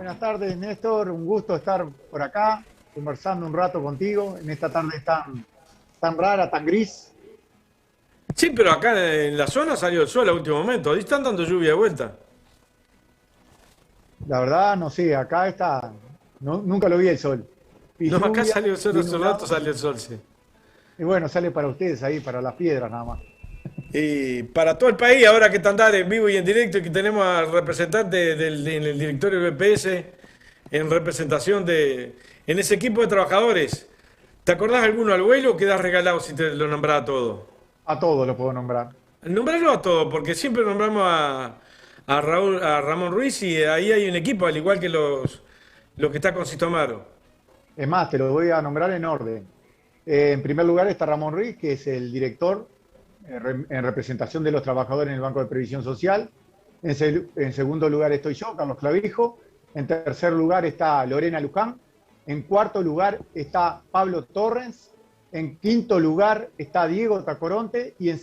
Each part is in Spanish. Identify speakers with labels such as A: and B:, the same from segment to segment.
A: Buenas tardes, Néstor. Un gusto estar por acá, conversando un rato contigo en esta tarde tan rara, tan gris.
B: Sí, pero acá en la zona salió el sol a último momento. Ahí están dando lluvia de vuelta.
A: La verdad, no sé, acá está, nunca lo vi el sol. Vi
B: No, acá
A: lluvia,
B: salió el sol
A: vi
B: hace un rato,
A: nublado,
B: salió el sol, sí.
A: y bueno, sale para ustedes ahí, para las piedras nada más.
B: Y para todo el país, ahora que está andar en vivo y en directo, y que tenemos al representante en el directorio del BPS, en representación en ese equipo de trabajadores. ¿Te acordás alguno al vuelo o quedás regalado si te lo nombraba todo?
A: A todos lo puedo nombrar.
B: Nombrarlo a todos, porque siempre nombramos a Ramón Ruiz y ahí hay un equipo, al igual que los que está con Sitomaro.
A: Es más, te lo voy a nombrar en orden. En primer lugar está Ramón Ruiz, que es el director en representación de los trabajadores en el Banco de Previsión Social. En segundo lugar estoy yo, Carlos Clavijo. En tercer lugar está Lorena Luján. En cuarto lugar está Pablo Torrens. En quinto lugar está Diego Tacoronte. Y en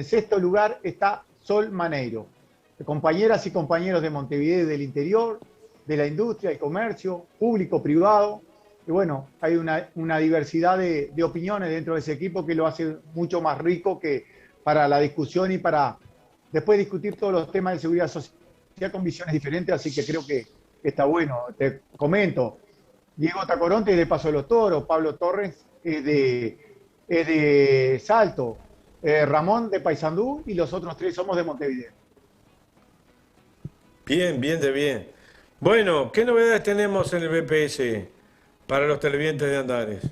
A: sexto lugar está Sol Maneiro. Compañeras y compañeros de Montevideo y del interior, de la industria, el comercio, público, privado. Y bueno, hay una diversidad de opiniones dentro de ese equipo que lo hace mucho más rico que para la discusión y para después discutir todos los temas de seguridad social con visiones diferentes, así que creo que está bueno. Te comento, Diego Tacoronte es de Paso de los Toros, Pablo Torres es de Salto, Ramón de Paysandú y los otros tres somos de Montevideo.
B: Bien, bien de bien. Bueno, ¿qué novedades tenemos en el BPS para los televidentes de Andares?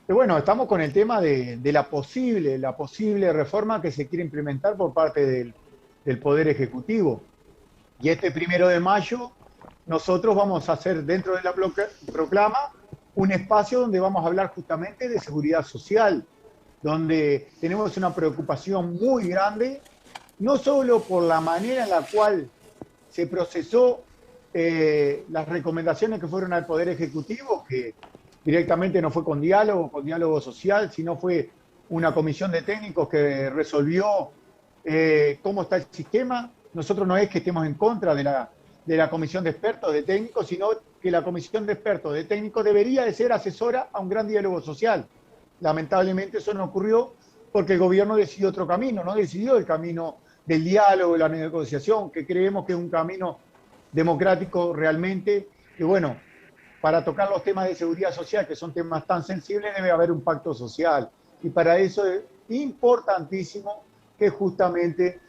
A: Y bueno, estamos con el tema de la posible reforma que se quiere implementar por parte del Poder Ejecutivo. Y este 1 de mayo nosotros vamos a hacer dentro de la proclama un espacio donde vamos a hablar justamente de seguridad social, donde tenemos una preocupación muy grande, no solo por la manera en la cual se procesó las recomendaciones que fueron al Poder Ejecutivo, que directamente no fue con diálogo social, sino fue una comisión de técnicos que resolvió cómo está el sistema. Nosotros no es que estemos en contra de la comisión de expertos, de técnicos, sino que la comisión de expertos, de técnicos, debería de ser asesora a un gran diálogo social. Lamentablemente eso no ocurrió porque el gobierno decidió otro camino, no decidió el camino del diálogo, de la negociación, que creemos que es un camino democrático realmente. Y bueno, para tocar los temas de seguridad social, que son temas tan sensibles, debe haber un pacto social. Y para eso es importantísimo que justamente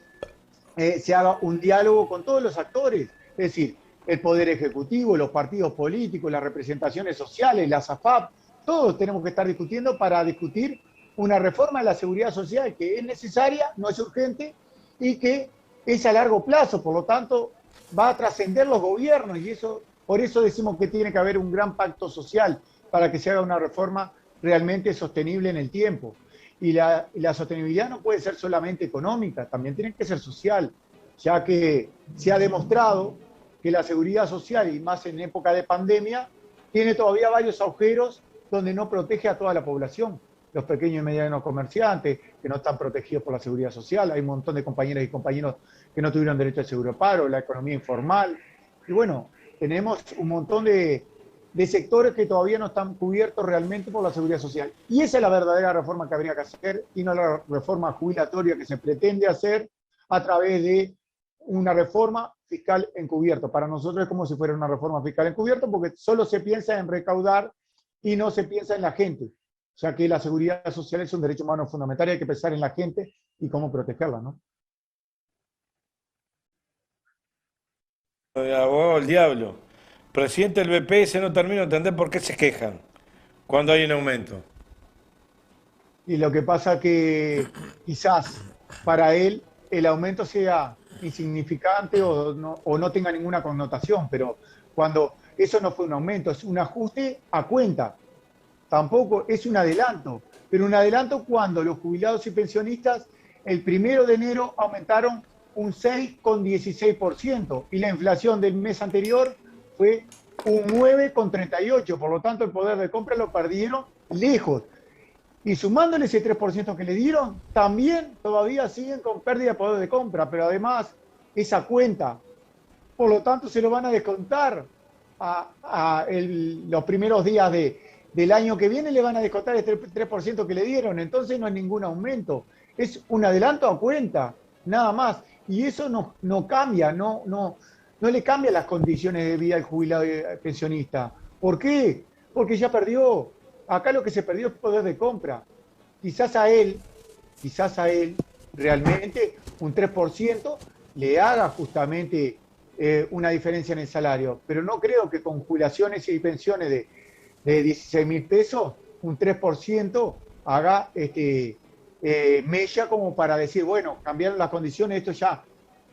A: se haga un diálogo con todos los actores, es decir, el Poder Ejecutivo, los partidos políticos, las representaciones sociales, las AFAP, todos tenemos que estar discutiendo para discutir una reforma de la seguridad social que es necesaria, no es urgente y que es a largo plazo, por lo tanto va a trascender los gobiernos y eso, por eso decimos que tiene que haber un gran pacto social para que se haga una reforma realmente sostenible en el tiempo. Y la sostenibilidad no puede ser solamente económica, también tiene que ser social, ya que se ha demostrado que la seguridad social, y más en época de pandemia, tiene todavía varios agujeros donde no protege a toda la población. Los pequeños y medianos comerciantes que no están protegidos por la seguridad social, hay un montón de compañeras y compañeros que no tuvieron derecho al seguro de paro, la economía informal. Y bueno, tenemos un montón de sectores que todavía no están cubiertos realmente por la seguridad social. Y esa es la verdadera reforma que habría que hacer y no la reforma jubilatoria que se pretende hacer a través de una reforma fiscal encubierto. Para nosotros es como si fuera una reforma fiscal encubierto porque solo se piensa en recaudar y no se piensa en la gente. O sea que la seguridad social es un derecho humano fundamental y hay que pensar en la gente y cómo protegerla, ¿no?
B: Abogado del diablo. Presidente del BPS, no termino de entender por qué se quejan cuando hay un aumento.
A: Y lo que pasa que quizás para él el aumento sea insignificante o no tenga ninguna connotación, pero cuando eso no fue un aumento, es un ajuste a cuenta, tampoco es un adelanto, pero un adelanto cuando los jubilados y pensionistas el 1 de enero aumentaron un 6,16% y la inflación del mes anterior fue un 9,38%, por lo tanto el poder de compra lo perdieron lejos. Y sumándole ese 3% que le dieron, también todavía siguen con pérdida de poder de compra, pero además esa cuenta por lo tanto se lo van a descontar los primeros días del año que viene, le van a descontar el 3% que le dieron, entonces no hay ningún aumento, es un adelanto a cuenta, nada más, y eso no cambia, no le cambia las condiciones de vida al jubilado y al pensionista. ¿Por qué? Porque ya perdió. Acá lo que se perdió es poder de compra. Quizás a él, realmente un 3% le haga justamente una diferencia en el salario, pero no creo que con jubilaciones y pensiones de 16.000 pesos, un 3% haga mella como para decir, bueno, cambiaron las condiciones, esto ya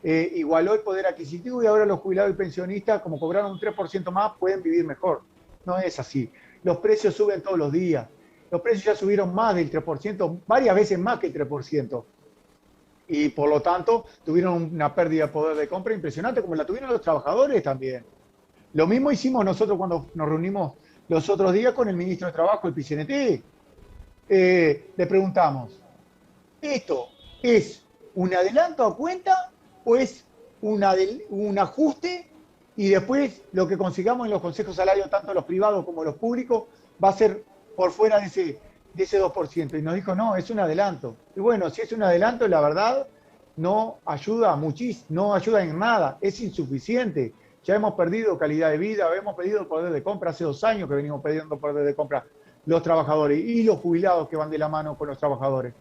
A: igualó el poder adquisitivo y ahora los jubilados y pensionistas, como cobraron un 3% más, pueden vivir mejor. No es así. Los precios suben todos los días. Los precios ya subieron más del 3%, varias veces más que el 3%. Y por lo tanto tuvieron una pérdida de poder de compra impresionante, como la tuvieron los trabajadores también. Lo mismo hicimos nosotros cuando nos reunimos los otros días con el ministro de Trabajo, el PCNT. Le preguntamos, ¿esto es un adelanto a cuenta o es un ajuste y después lo que consigamos en los consejos salarios, tanto los privados como los públicos, va a ser por fuera de ese 2%? Y nos dijo, no, es un adelanto. Y bueno, si es un adelanto, la verdad, no ayuda muchísimo, no ayuda en nada, es insuficiente. Ya hemos perdido calidad de vida, hemos perdido poder de compra, hace 2 años que venimos perdiendo poder de compra los trabajadores y los jubilados que van de la mano con los trabajadores.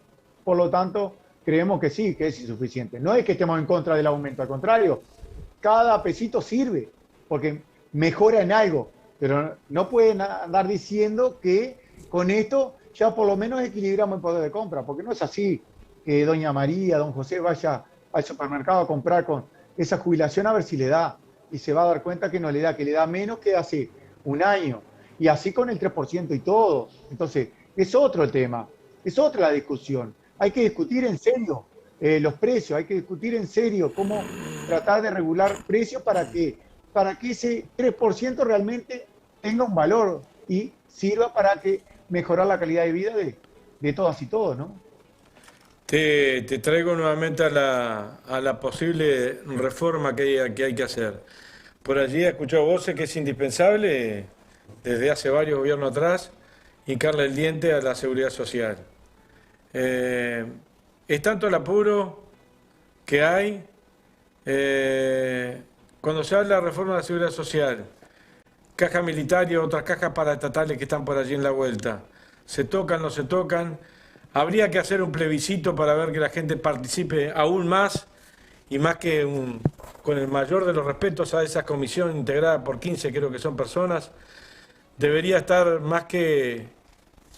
A: Por lo tanto, creemos que sí, que es insuficiente. No es que estemos en contra del aumento, al contrario, cada pesito sirve, porque mejora en algo, pero no pueden andar diciendo que con esto ya por lo menos equilibramos el poder de compra, porque no es así que doña María, don José vaya al supermercado a comprar con esa jubilación a ver si le da, y se va a dar cuenta que no le da, que le da menos que hace un año, y así con el 3% y todo. Entonces, es otro el tema, es otra la discusión. Hay que discutir en serio los precios, hay que discutir en serio cómo tratar de regular precios para que ese 3% realmente tenga un valor y sirva para que mejorar la calidad de vida de todas y todos, ¿no?
B: Te traigo nuevamente a la posible reforma que hay que hacer. Por allí he escuchado voces que es indispensable, desde hace varios gobiernos atrás, hincarle el diente a la seguridad social. Es tanto el apuro que hay cuando se habla de la reforma de la seguridad social, caja militar y otras cajas paraestatales que están por allí en la vuelta. ¿Se tocan, no se tocan? Habría que hacer un plebiscito para ver que la gente participe aún más y más que con el mayor de los respetos a esa comisión integrada por 15, creo que son personas, debería estar más que...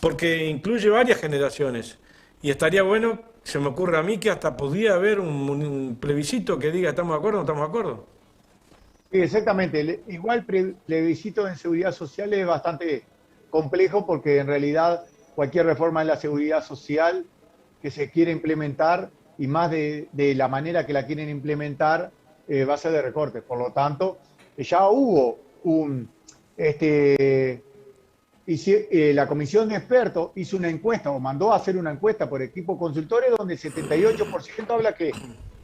B: porque incluye varias generaciones y estaría bueno, se me ocurre a mí, que hasta podría haber un plebiscito que diga ¿estamos de acuerdo o no estamos de acuerdo?
A: Sí, exactamente. Igual plebiscito en seguridad social es bastante complejo porque en realidad cualquier reforma en la seguridad social que se quiere implementar y más de la manera que la quieren implementar va a ser de recortes. Por lo tanto, ya hubo la comisión de expertos hizo una encuesta o mandó a hacer una encuesta por equipos consultores donde el 78% habla que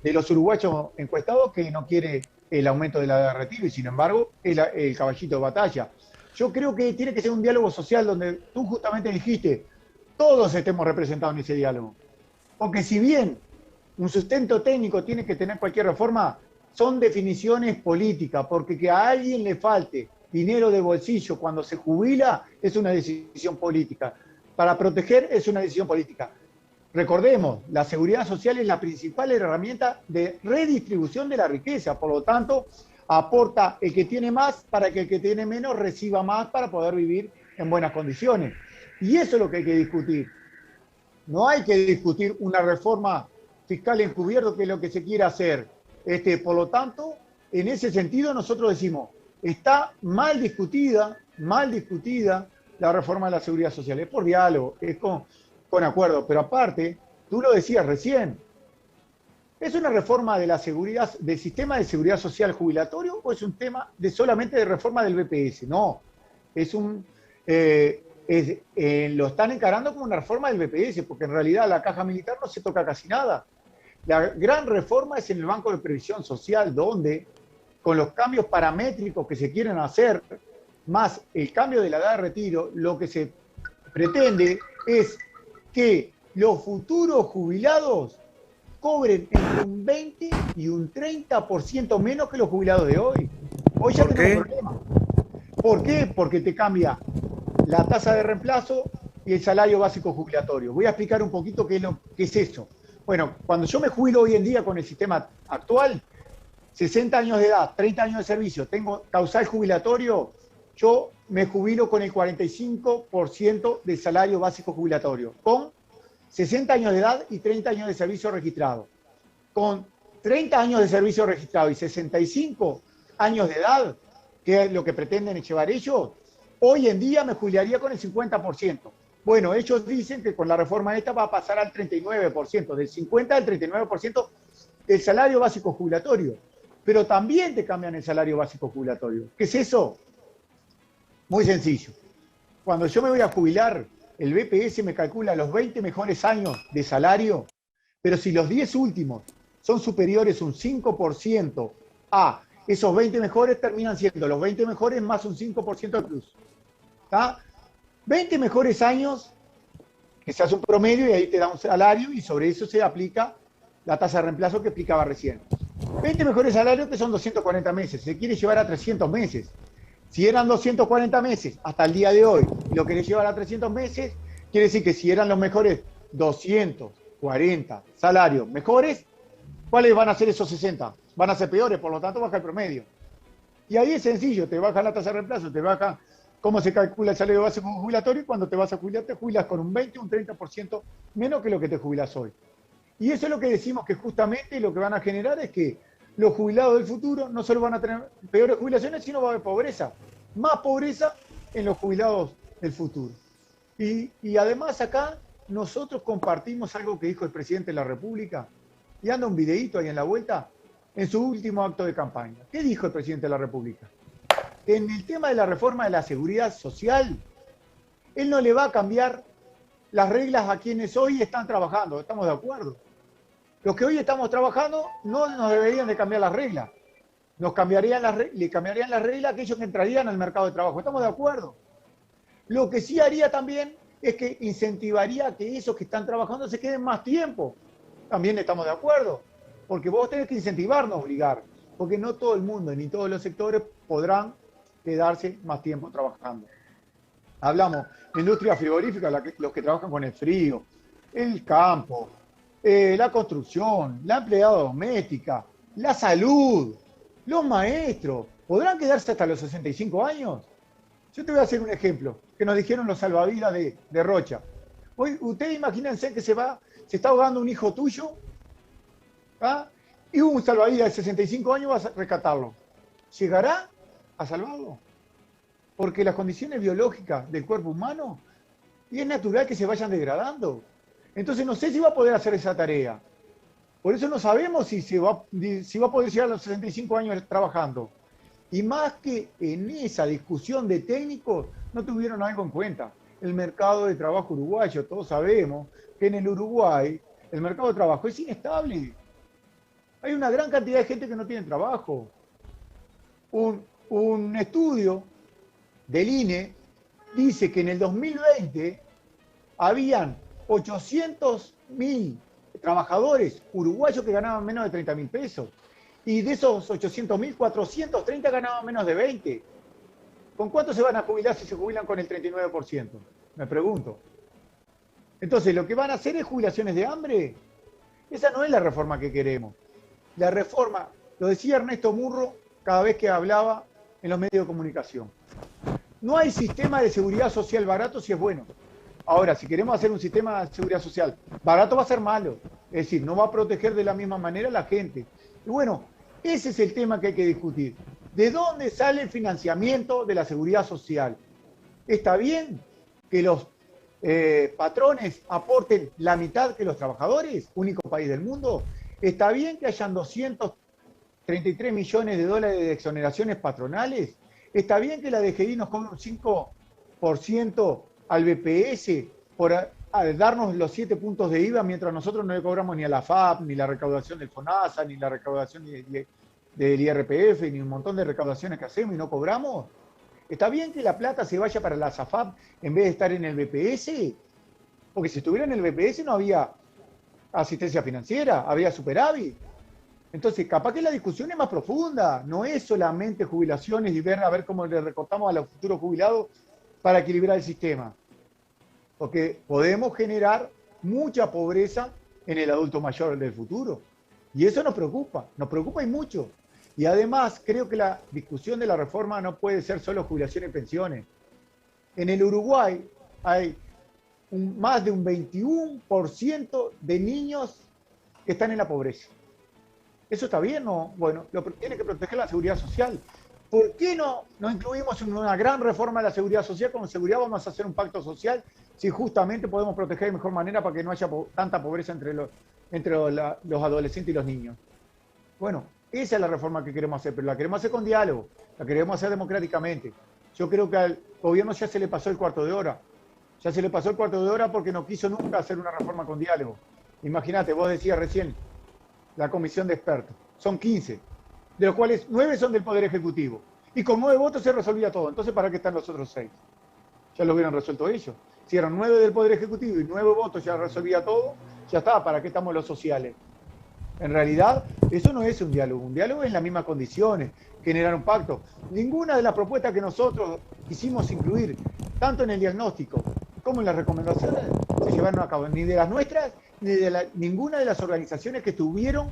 A: de los uruguayos encuestados que no quiere el aumento de la edad de retiro y sin embargo el caballito de batalla. Yo creo que tiene que ser un diálogo social donde tú justamente dijiste, todos estemos representados en ese diálogo. Porque si bien un sustento técnico tiene que tener cualquier reforma, son definiciones políticas, porque que a alguien le falte dinero de bolsillo cuando se jubila es una decisión política. Para proteger es una decisión política. Recordemos, la seguridad social es la principal herramienta de redistribución de la riqueza, por lo tanto, aporta el que tiene más para que el que tiene menos reciba más para poder vivir en buenas condiciones. Y eso es lo que hay que discutir. No hay que discutir una reforma fiscal encubierta, que es lo que se quiere hacer. Por lo tanto, en ese sentido nosotros decimos, está mal discutida la reforma de la seguridad social. Es por diálogo, es con acuerdo. Pero aparte, tú lo decías recién, ¿es una reforma de la seguridad, del sistema de seguridad social jubilatorio o es un tema solamente de reforma del BPS? No, lo están encarando como una reforma del BPS, porque en realidad la caja militar no se toca casi nada. La gran reforma es en el Banco de Previsión Social, donde con los cambios paramétricos que se quieren hacer, más el cambio de la edad de retiro, lo que se pretende es que los futuros jubilados cobren entre un 20 y un 30% menos que los jubilados de hoy. Hoy ya tenemos problemas. ¿Por qué? Porque te cambia la tasa de reemplazo y el salario básico jubilatorio. Voy a explicar un poquito qué es eso. Bueno, cuando yo me jubilo hoy en día con el sistema actual, 60 años de edad, 30 años de servicio, tengo causal jubilatorio, yo me jubilo con el 45% del salario básico jubilatorio, con 60 años de edad y 30 años de servicio registrado. Con 30 años de servicio registrado y 65 años de edad, que es lo que pretenden llevar ellos, hoy en día me jubilaría con el 50%. Bueno, ellos dicen que con la reforma esta va a pasar al 39%, del 50 al 39% del salario básico jubilatorio. Pero también te cambian el salario básico jubilatorio. ¿Qué es eso? Muy sencillo. Cuando yo me voy a jubilar, el BPS me calcula los 20 mejores años de salario, pero si los 10 últimos son superiores un 5% a esos 20 mejores, terminan siendo los 20 mejores más un 5% de plus. ¿Está? 20 mejores años, que se hace un promedio y ahí te da un salario y sobre eso se aplica la tasa de reemplazo que explicaba recién. 20 mejores salarios que son 240 meses, se quiere llevar a 300 meses. Si eran 240 meses hasta el día de hoy y lo querés llevar a 300 meses, quiere decir que si eran los mejores 240 salarios mejores, ¿cuáles van a ser esos 60? Van a ser peores, por lo tanto baja el promedio. Y ahí es sencillo, te baja la tasa de reemplazo, te baja cómo se calcula el salario básico jubilatorio y cuando te vas a jubilar te jubilas con un 20 o un 30% menos que lo que te jubilas hoy. Y eso es lo que decimos que justamente lo que van a generar es que los jubilados del futuro no solo van a tener peores jubilaciones, sino va a haber pobreza. Más pobreza en los jubilados del futuro. Y además acá nosotros compartimos algo que dijo el presidente de la República, y anda un videíto ahí en la vuelta, en su último acto de campaña. ¿Qué dijo el presidente de la República? En el tema de la reforma de la seguridad social, él no le va a cambiar las reglas a quienes hoy están trabajando, estamos de acuerdo. Los que hoy estamos trabajando no nos deberían de cambiar las reglas. Le cambiarían las reglas a aquellos que entrarían al mercado de trabajo. Estamos de acuerdo. Lo que sí haría también es que incentivaría a que esos que están trabajando se queden más tiempo. También estamos de acuerdo. Porque vos tenés que incentivarnos, obligar. Porque no todo el mundo ni todos los sectores podrán quedarse más tiempo trabajando. Hablamos de industria frigorífica, los que trabajan con el frío, el campo, la construcción, la empleada doméstica, la salud, los maestros, ¿podrán quedarse hasta los 65 años? Yo te voy a hacer un ejemplo, que nos dijeron los salvavidas de Rocha. Hoy, ustedes imagínense que se está ahogando un hijo tuyo, ¿ah? Y un salvavidas de 65 años va a rescatarlo. ¿Llegará a salvarlo? Porque las condiciones biológicas del cuerpo humano, y es natural que se vayan degradando. Entonces no sé si va a poder hacer esa tarea. Por eso no sabemos si va a poder llegar a los 65 años trabajando. Y más que en esa discusión de técnicos, no tuvieron algo en cuenta. El mercado de trabajo uruguayo, todos sabemos que en el Uruguay el mercado de trabajo es inestable. Hay una gran cantidad de gente que no tiene trabajo. Un estudio del INE dice que en el 2020 habían 800.000 trabajadores uruguayos que ganaban menos de 30.000 pesos. Y de esos 800.000, 430 ganaban menos de 20. ¿Con cuánto se van a jubilar si se jubilan con el 39%? Me pregunto. Entonces, ¿lo que van a hacer es jubilaciones de hambre? Esa no es la reforma que queremos. La reforma, lo decía Ernesto Murro cada vez que hablaba en los medios de comunicación. No hay sistema de seguridad social barato si es bueno. Ahora, si queremos hacer un sistema de seguridad social barato va a ser malo. Es decir, no va a proteger de la misma manera a la gente. Y bueno, ese es el tema que hay que discutir. ¿De dónde sale el financiamiento de la seguridad social? ¿Está bien que los patrones aporten la mitad que los trabajadores? Único país del mundo. ¿Está bien que hayan 233 millones de dólares de exoneraciones patronales? ¿Está bien que la DGI nos cobre un 5% al BPS por darnos los 7 puntos de IVA mientras nosotros no le cobramos ni a la FAP, ni la recaudación del FONASA, ni la recaudación del IRPF ni un montón de recaudaciones que hacemos y no cobramos? ¿Está bien que la plata se vaya para la SAFAP en vez de estar en el BPS? Porque si estuviera en el BPS no había asistencia financiera, habría superávit. Entonces, capaz que la discusión es más profunda, no es solamente jubilaciones y ver a ver cómo le recortamos a los futuros jubilados para equilibrar el sistema. Porque podemos generar mucha pobreza en el adulto mayor del futuro. Y eso nos preocupa y mucho. Y además, creo que la discusión de la reforma no puede ser solo jubilaciones y pensiones. En el Uruguay hay más de un 21% de niños que están en la pobreza. ¿Eso está bien? No, bueno, tiene que proteger la seguridad social. ¿Por qué no incluimos en una gran reforma de la seguridad social? Con seguridad vamos a hacer un pacto social si justamente podemos proteger de mejor manera para que no haya tanta pobreza entre los adolescentes y los niños. Bueno, esa es la reforma que queremos hacer, pero la queremos hacer con diálogo, la queremos hacer democráticamente. Yo creo que al gobierno ya se le pasó el cuarto de hora. Ya se le pasó el cuarto de hora porque no quiso nunca hacer una reforma con diálogo. Imagínate, vos decías recién, la comisión de expertos. Son 15, de los cuales 9 son del Poder Ejecutivo. Y con 9 votos se resolvía todo. Entonces, ¿para qué están los otros 6? Ya lo hubieran resuelto ellos. Si eran 9 del Poder Ejecutivo y 9 votos ya resolvía todo, ya está, ¿para qué estamos los sociales? En realidad, eso no es un diálogo. Un diálogo es en las mismas condiciones, generar un pacto. Ninguna de las propuestas que nosotros quisimos incluir, tanto en el diagnóstico como en las recomendaciones, se llevaron a cabo, ni de las nuestras, ni de ninguna de las organizaciones que estuvieron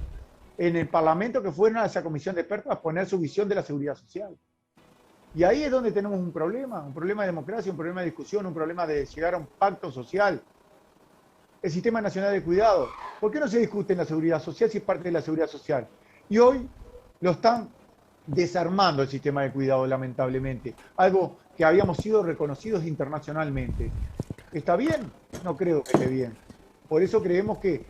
A: en el Parlamento que fueron a esa comisión de expertos a poner su visión de la seguridad social. Y ahí es donde tenemos un problema de democracia, un problema de discusión, un problema de llegar a un pacto social. El Sistema Nacional de Cuidado. ¿Por qué no se discute en la seguridad social si es parte de la seguridad social? Y hoy lo están desarmando el sistema de cuidado, lamentablemente. Algo que habíamos sido reconocidos internacionalmente. ¿Está bien? No creo que esté bien. Por eso creemos que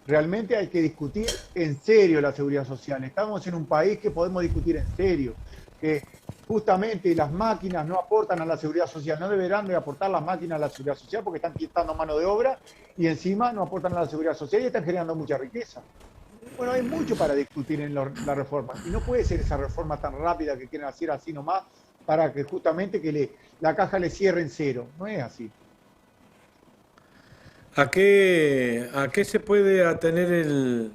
A: realmente hay que discutir en serio la seguridad social. Estamos en un país que podemos discutir en serio, que justamente las máquinas no aportan a la seguridad social, no deberán de aportar las máquinas a la seguridad social porque están quitando mano de obra y encima no aportan a la seguridad social y están generando mucha riqueza. Bueno, hay mucho para discutir en la reforma y no puede ser esa reforma tan rápida que quieren hacer así nomás para que justamente la caja le cierre en cero. No es así.
B: ¿A qué se puede atener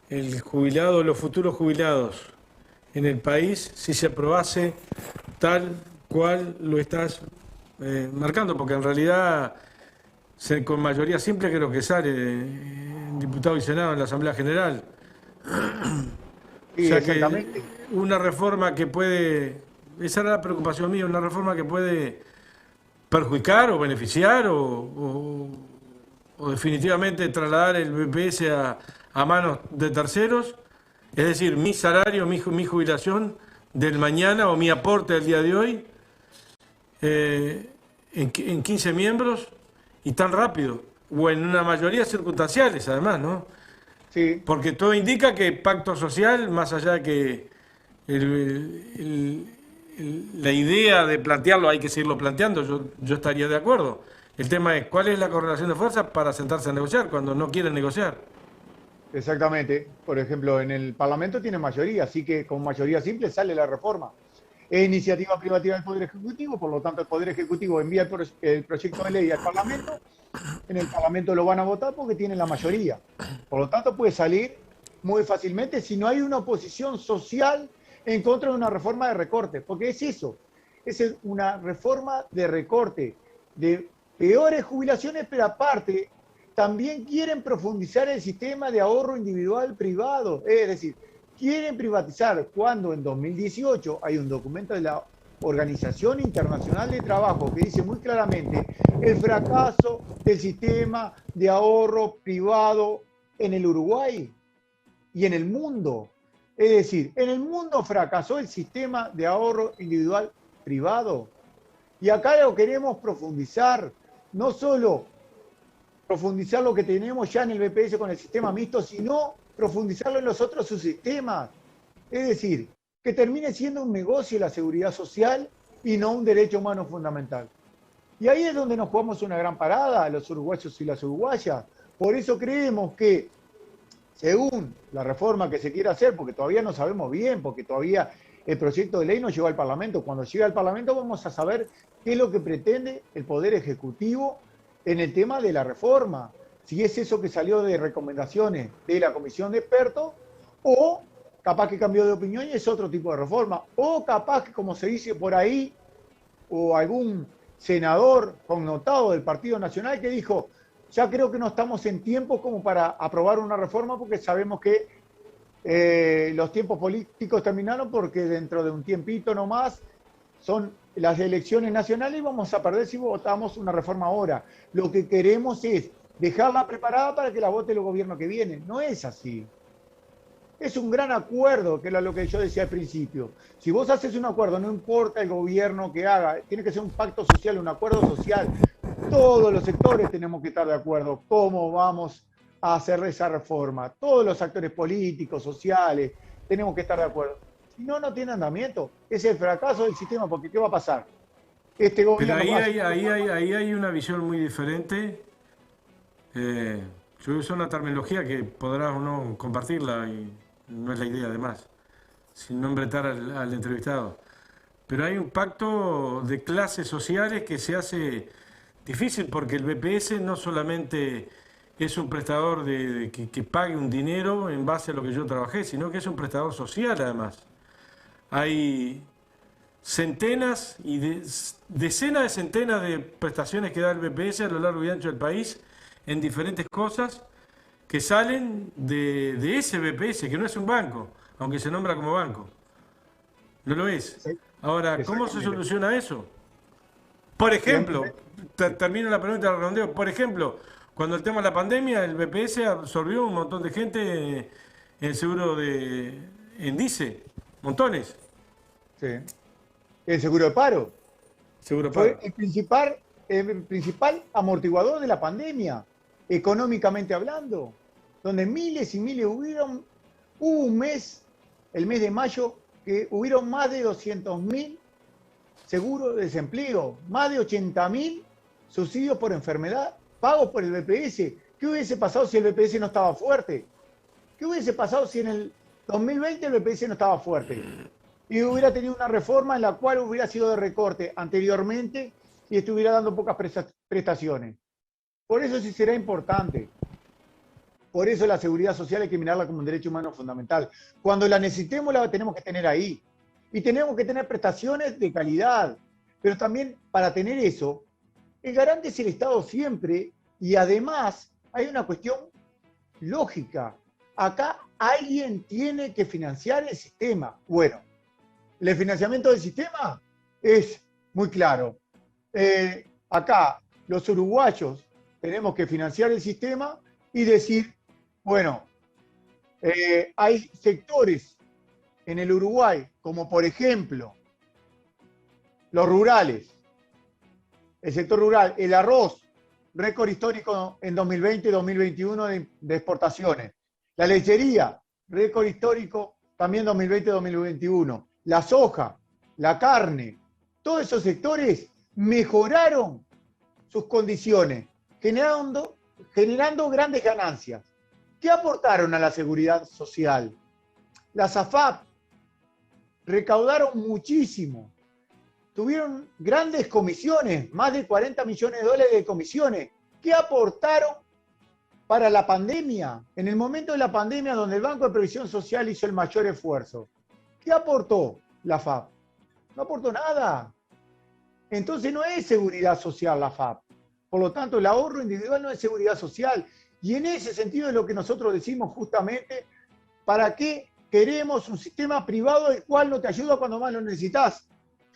B: el jubilado, los futuros jubilados en el país si se aprobase tal cual lo estás marcando? Porque en realidad, con mayoría simple creo que sale diputado y senado en la Asamblea General.
A: Sí,
B: o sea
A: exactamente.
B: que una reforma que puede, esa era la preocupación mía, una reforma que puede perjudicar o beneficiar o definitivamente trasladar el BPS a manos de terceros, es decir, mi salario, mi jubilación del mañana o mi aporte del día de hoy en 15 miembros y tan rápido, o en una mayoría circunstanciales además, ¿no?
A: Sí.
B: Porque todo indica que pacto social, más allá de que la idea de plantearlo hay que seguirlo planteando, yo estaría de acuerdo. El tema es cuál es la correlación de fuerzas para sentarse a negociar cuando no quieren negociar.
A: Exactamente. Por ejemplo, en el Parlamento tiene mayoría, así que con mayoría simple sale la reforma. Es iniciativa privativa del Poder Ejecutivo, por lo tanto el Poder Ejecutivo envía el proyecto de ley al Parlamento, en el Parlamento lo van a votar porque tienen la mayoría. Por lo tanto puede salir muy fácilmente si no hay una oposición social en contra de una reforma de recorte, porque es eso, es una reforma de recorte, de peores jubilaciones, pero aparte también quieren profundizar el sistema de ahorro individual privado, es decir, quieren privatizar cuando en 2018 hay un documento de la Organización Internacional de Trabajo que dice muy claramente el fracaso del sistema de ahorro privado en el Uruguay y en el mundo. Es decir, en el mundo fracasó el sistema de ahorro individual privado. Y acá lo queremos profundizar, no solo profundizar lo que tenemos ya en el BPS con el sistema mixto, sino profundizarlo en los otros subsistemas. Es decir, que termine siendo un negocio la seguridad social y no un derecho humano fundamental. Y ahí es donde nos jugamos una gran parada, los uruguayos y las uruguayas. Por eso creemos que según la reforma que se quiera hacer, porque todavía no sabemos bien, porque todavía el proyecto de ley no llegó al Parlamento. Cuando llegue al Parlamento vamos a saber qué es lo que pretende el Poder Ejecutivo en el tema de la reforma. Si es eso que salió de recomendaciones de la Comisión de Expertos, o capaz que cambió de opinión y es otro tipo de reforma, o capaz que, como se dice por ahí, o algún senador connotado del Partido Nacional que dijo, ya creo que no estamos en tiempo como para aprobar una reforma porque sabemos que los tiempos políticos terminaron porque dentro de un tiempito nomás son las elecciones nacionales y vamos a perder si votamos una reforma ahora. Lo que queremos es dejarla preparada para que la vote el gobierno que viene. No es así. Es un gran acuerdo, que era lo que yo decía al principio. Si vos haces un acuerdo, no importa el gobierno que haga, tiene que ser un pacto social, un acuerdo social. Todos los sectores tenemos que estar de acuerdo cómo vamos a hacer esa reforma. Todos los actores políticos, sociales, tenemos que estar de acuerdo. Si no, no tiene andamiento. Es el fracaso del sistema, porque ¿qué va a pasar? Este
B: Pero
A: gobierno
B: ahí hay una visión muy diferente. Yo uso una terminología que podrás o no compartirla y no es la idea además, sin nombretar al entrevistado. Pero hay un pacto de clases sociales que se hace difícil porque el BPS no solamente es un prestador que pague un dinero en base a lo que yo trabajé, sino que es un prestador social además. Hay centenas y decenas de centenas de prestaciones que da el BPS a lo largo y ancho del país en diferentes cosas que salen de ese BPS, que no es un banco, aunque se nombra como banco. No lo es. Ahora, ¿cómo se soluciona eso? Por ejemplo, termino la pregunta del redondeo, por ejemplo, cuando el tema de la pandemia, el BPS absorbió un montón de gente en el seguro en DICE, montones.
A: Sí. El seguro de paro.
B: Seguro paro.
A: Fue el principal amortiguador de la pandemia, económicamente hablando, donde miles y miles hubo un mes, el mes de mayo, que hubieron más de 200.000 seguros de desempleo, más de 80.000 subsidios por enfermedad pagos por el BPS. ¿Qué hubiese pasado si el BPS no estaba fuerte? ¿Qué hubiese pasado si en el 2020 el BPS no estaba fuerte? Y hubiera tenido una reforma en la cual hubiera sido de recorte anteriormente y estuviera dando pocas prestaciones. Por eso sí será importante. Por eso la seguridad social hay que mirarla como un derecho humano fundamental. Cuando la necesitemos la tenemos que tener ahí. Y tenemos que tener prestaciones de calidad. Pero también para tener eso, el garante es el Estado siempre. Y además hay una cuestión lógica. Acá alguien tiene que financiar el sistema. Bueno, el financiamiento del sistema es muy claro. Acá los uruguayos tenemos que financiar el sistema y decir, bueno, hay sectores en el Uruguay, como por ejemplo los rurales, el sector rural, el arroz, récord histórico en 2020 y 2021 de exportaciones, la lechería, récord histórico también 2020 y 2021, la soja, la carne, todos esos sectores mejoraron sus condiciones, generando grandes ganancias. ¿Qué aportaron a la seguridad social? Las AFAP recaudaron muchísimo, tuvieron grandes comisiones, más de 40 millones de dólares de comisiones. ¿Qué aportaron para la pandemia? En el momento de la pandemia, donde el Banco de Previsión Social hizo el mayor esfuerzo, ¿qué aportó la AFAP? No aportó nada. Entonces no es seguridad social la AFAP. Por lo tanto, el ahorro individual no es seguridad social. Y en ese sentido es lo que nosotros decimos justamente, ¿para qué queremos un sistema privado el cual no te ayuda cuando más lo necesitas?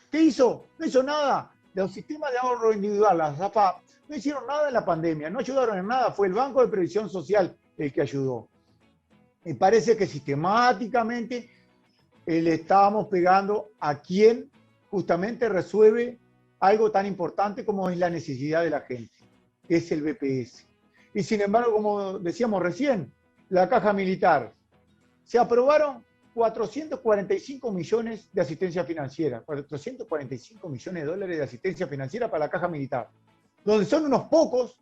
A: ¿Qué hizo? No hizo nada. Los sistemas de ahorro individual, las AFAP, no hicieron nada en la pandemia, no ayudaron en nada. Fue el Banco de Previsión Social el que ayudó. Me parece que sistemáticamente le estábamos pegando a quien justamente resuelve algo tan importante como es la necesidad de la gente, que es el BPS. Y sin embargo, como decíamos recién, la caja militar, se aprobaron 445 millones de asistencia financiera, 445 millones de dólares de asistencia financiera para la caja militar, donde son unos pocos,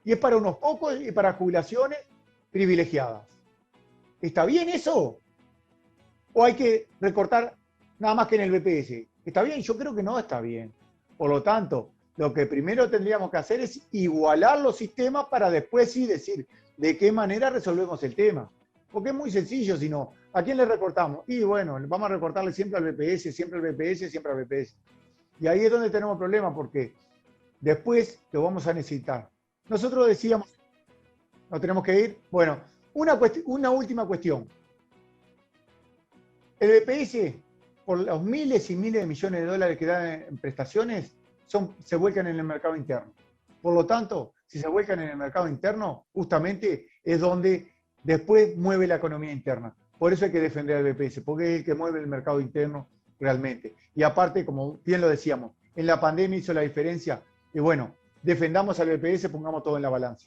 A: y es para unos pocos y para jubilaciones privilegiadas. ¿Está bien eso? ¿O hay que recortar nada más que en el BPS? ¿Está bien? Yo creo que no está bien. Por lo tanto, lo que primero tendríamos que hacer es igualar los sistemas para después sí decir de qué manera resolvemos el tema. Porque es muy sencillo, si no, ¿a quién le recortamos? Y bueno, vamos a recortarle siempre al BPS, siempre al BPS, siempre al BPS. Y ahí es donde tenemos problemas porque después lo vamos a necesitar. Nosotros decíamos, no tenemos que ir. Bueno, una última cuestión. El BPS, por los miles y miles de millones de dólares que da en prestaciones, se vuelcan en el mercado interno. Por lo tanto, si se vuelcan en el mercado interno, justamente es donde después mueve la economía interna. Por eso hay que defender al BPS, porque es el que mueve el mercado interno realmente. Y aparte, como bien lo decíamos, en la pandemia hizo la diferencia. Y bueno, defendamos al BPS, pongamos todo en la balanza.